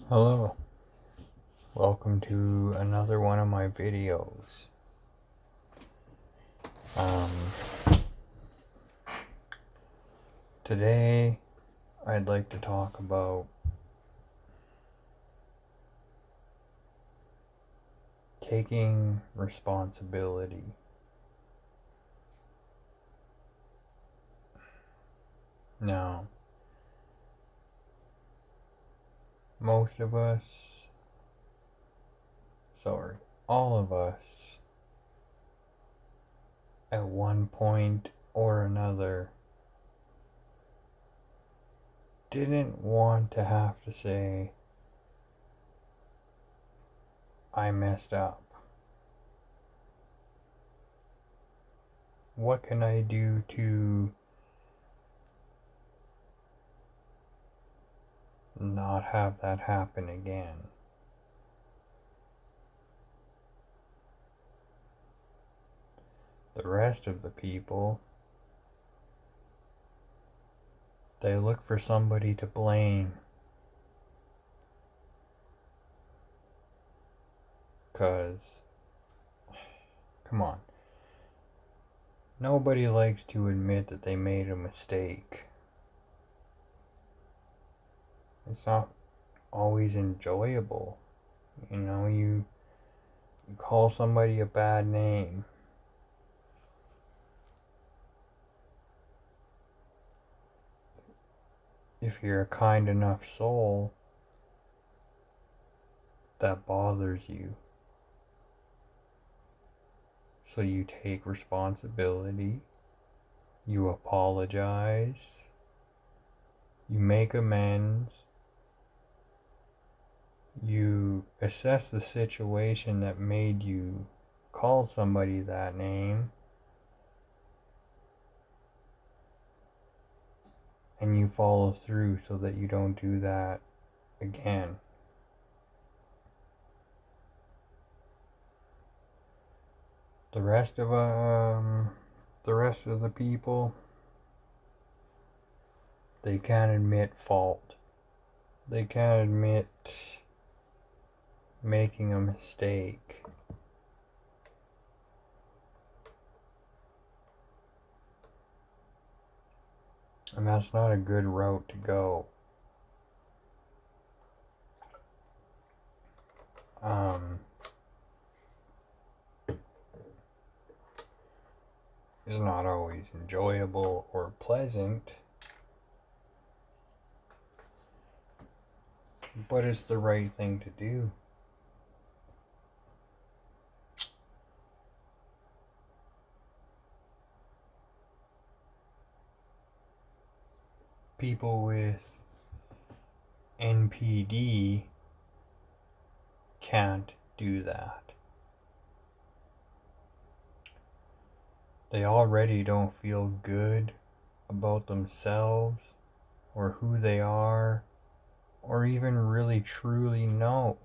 Hello, welcome to another one of my videos. Um, Today I'd like to talk about taking responsibility. Now, most of us, all of us, at one point or another, didn't want to have to say, I messed up. What can I do to not have that happen again? The rest of the people, they look for somebody to blame. Because, come on, nobody likes to admit that they made a mistake. It's not always enjoyable. You call somebody a bad name. If you're a kind enough soul, that bothers you. So you take responsibility, you apologize, you make amends, you assess the situation that made you call somebody that name, and you follow through so that you don't do that again. The rest of the people, they can't admit fault. They can't admit making a mistake. And that's not a good route to go. It's not always enjoyable or pleasant, but it's the right thing to do. People with NPD can't do that. They already don't feel good about themselves or who they are, or even really truly know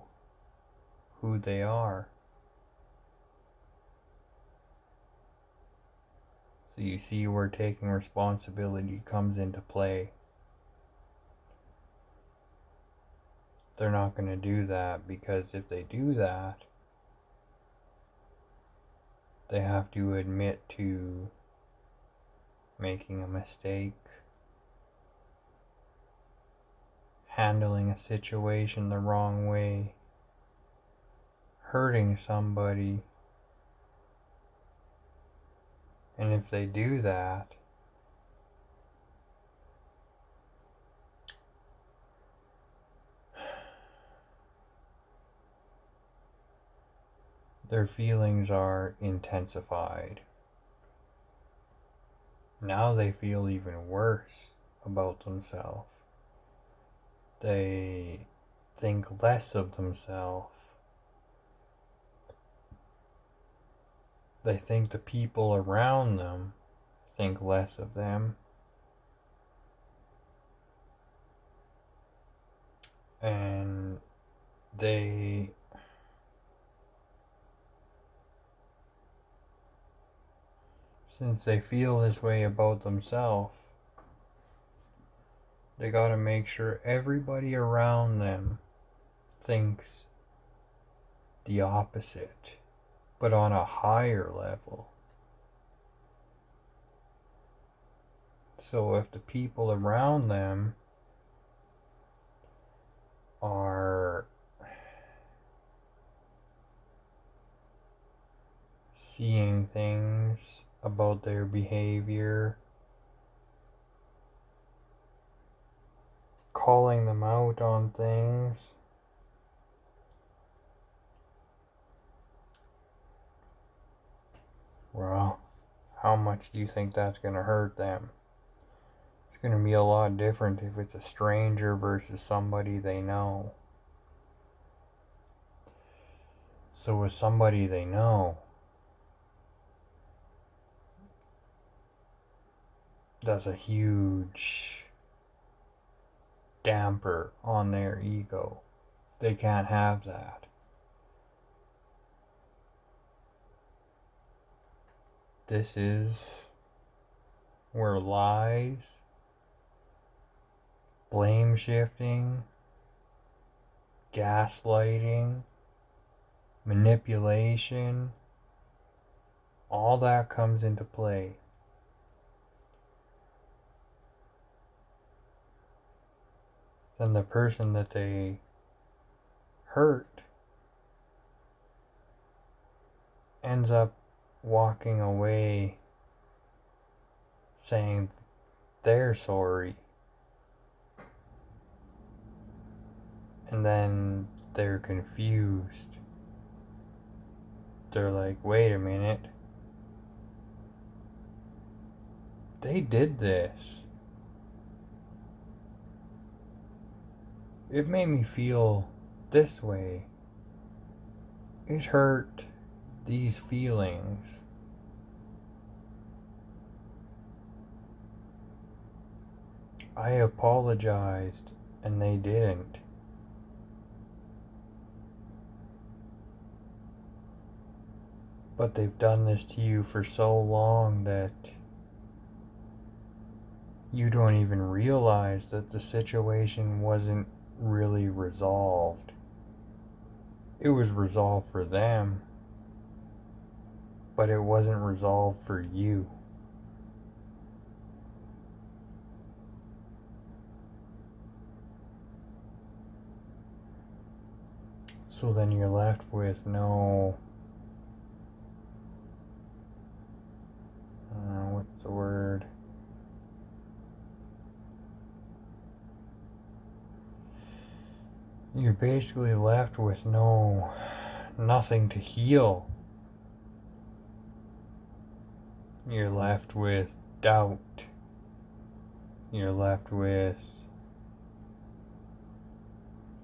who they are. So you see where taking responsibility comes into play. They're not going to do that, because if they do that, they have to admit to making a mistake, handling a situation the wrong way, hurting somebody. And if they do that, their feelings are intensified. Now they feel even worse about themselves. They think less of themselves. They think the people around them think less of them. And since they feel this way about themselves, they gotta make sure everybody around them thinks the opposite, but on a higher level. So if the people around them are seeing things about their behavior, calling them out on things, well, how much do you think that's going to hurt them? It's going to be a lot different if it's a stranger versus somebody they know. So with somebody they know, that's a huge damper on their ego. They can't have that. This is where lies, blame shifting, gaslighting, manipulation, all that comes into play. Then the person that they hurt ends up walking away saying they're sorry. And then they're confused. They're like, wait a minute. They did this. It made me feel this way. It hurt these feelings. I apologized and they didn't. But they've done this to you for so long that you don't even realize that the situation wasn't really resolved. It was resolved for them, but it wasn't resolved for you. So then you're left with no, what's the word? You're basically left with nothing to heal. You're left with doubt. You're left with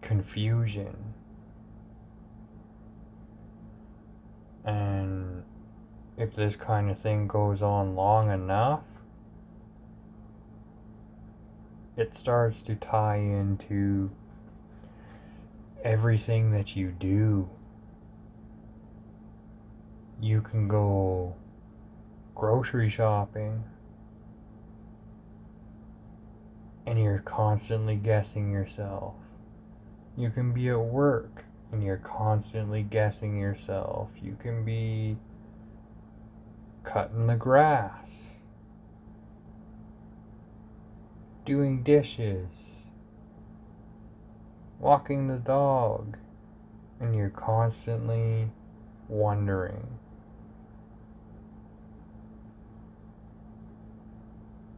confusion. And if this kind of thing goes on long enough, it starts to tie into everything that you do. You can go grocery shopping and you're constantly guessing yourself. You can be at work and you're constantly guessing yourself. You can be cutting the grass, doing dishes, walking the dog, and you're constantly wondering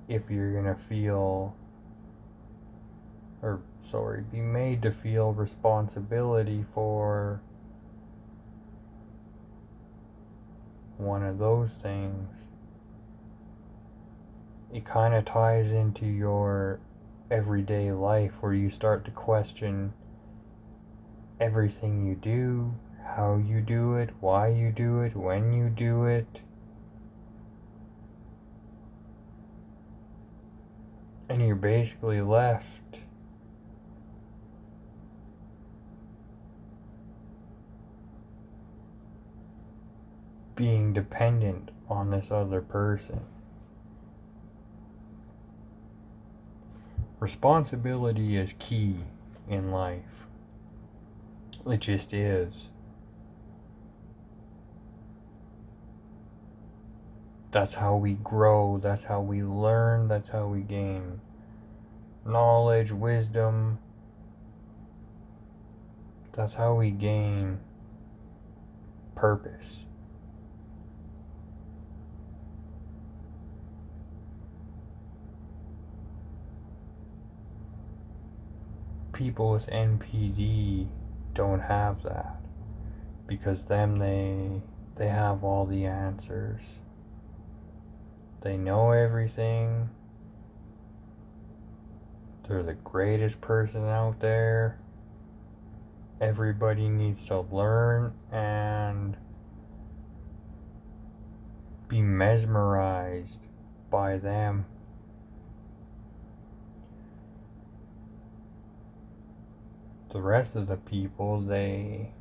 if you're gonna be made to feel responsibility for one of those things. It kind of ties into your everyday life where you start to question everything you do, how you do it, why you do it, when you do it. And you're basically left being dependent on this other person. Responsibility is key in life. It just is. That's how we grow, that's how we learn, that's how we gain knowledge, wisdom. That's how we gain purpose. People with NPD don't have that because they have all the answers. They know everything. They're the greatest person out there. Everybody needs to learn and be mesmerized by them. The rest of the people, they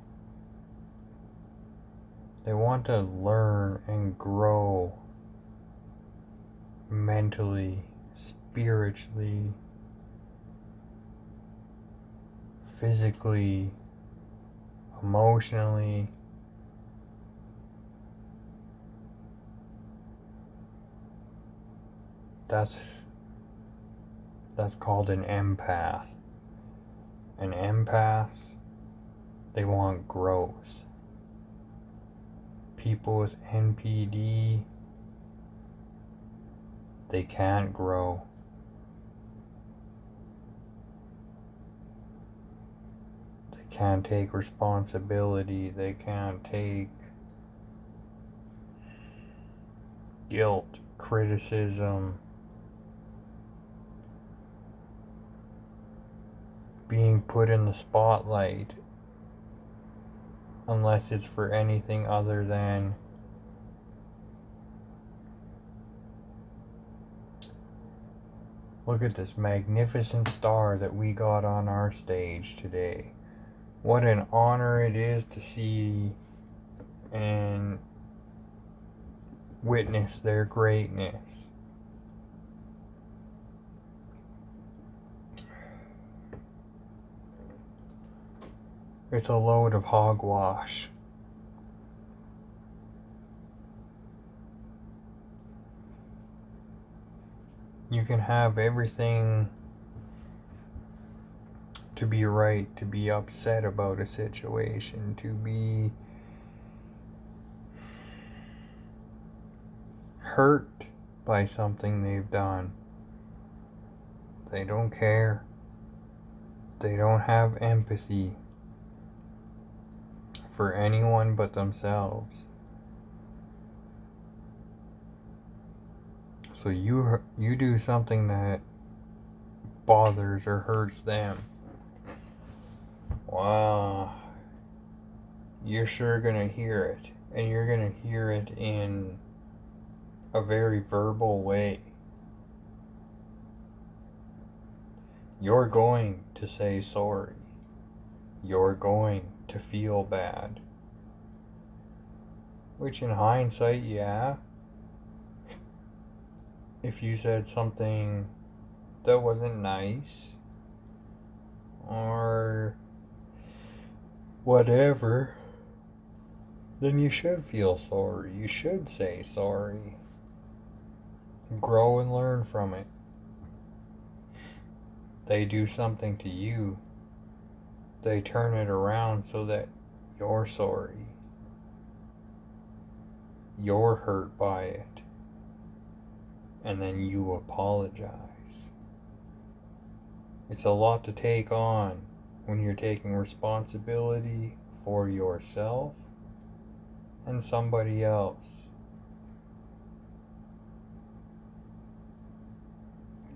want to learn and grow mentally, spiritually, physically, emotionally. That's called an empath. An empath, they want growth. People with NPD, they can't grow. They can't take responsibility. They can't take guilt, criticism, being put in the spotlight, unless it's for anything other than look at this magnificent star that we got on our stage today. What an honor it is to see and witness their greatness. It's a load of hogwash. You can have everything to be right, to be upset about a situation, to be hurt by something they've done. They don't care. They don't have empathy for anyone but themselves. So you do something that bothers or hurts them. Wow. You're sure gonna hear it. And you're gonna hear it in a very verbal way. You're going to say sorry. You're going to feel bad. Which in hindsight, yeah. If you said something that wasn't nice or whatever, then you should feel sorry. You should say sorry. Grow and learn from it. They do something to you. They turn it around so that you're sorry. You're hurt by it. And then you apologize. It's a lot to take on when you're taking responsibility for yourself and somebody else.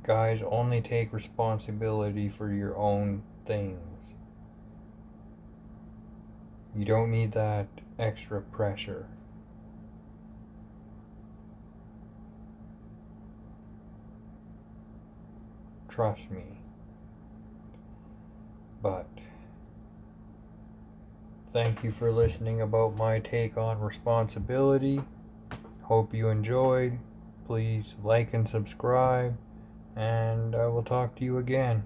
Guys, only take responsibility for your own things. You don't need that extra pressure. Trust me. But thank you for listening about my take on responsibility. Hope you enjoyed. Please like and subscribe, and I will talk to you again.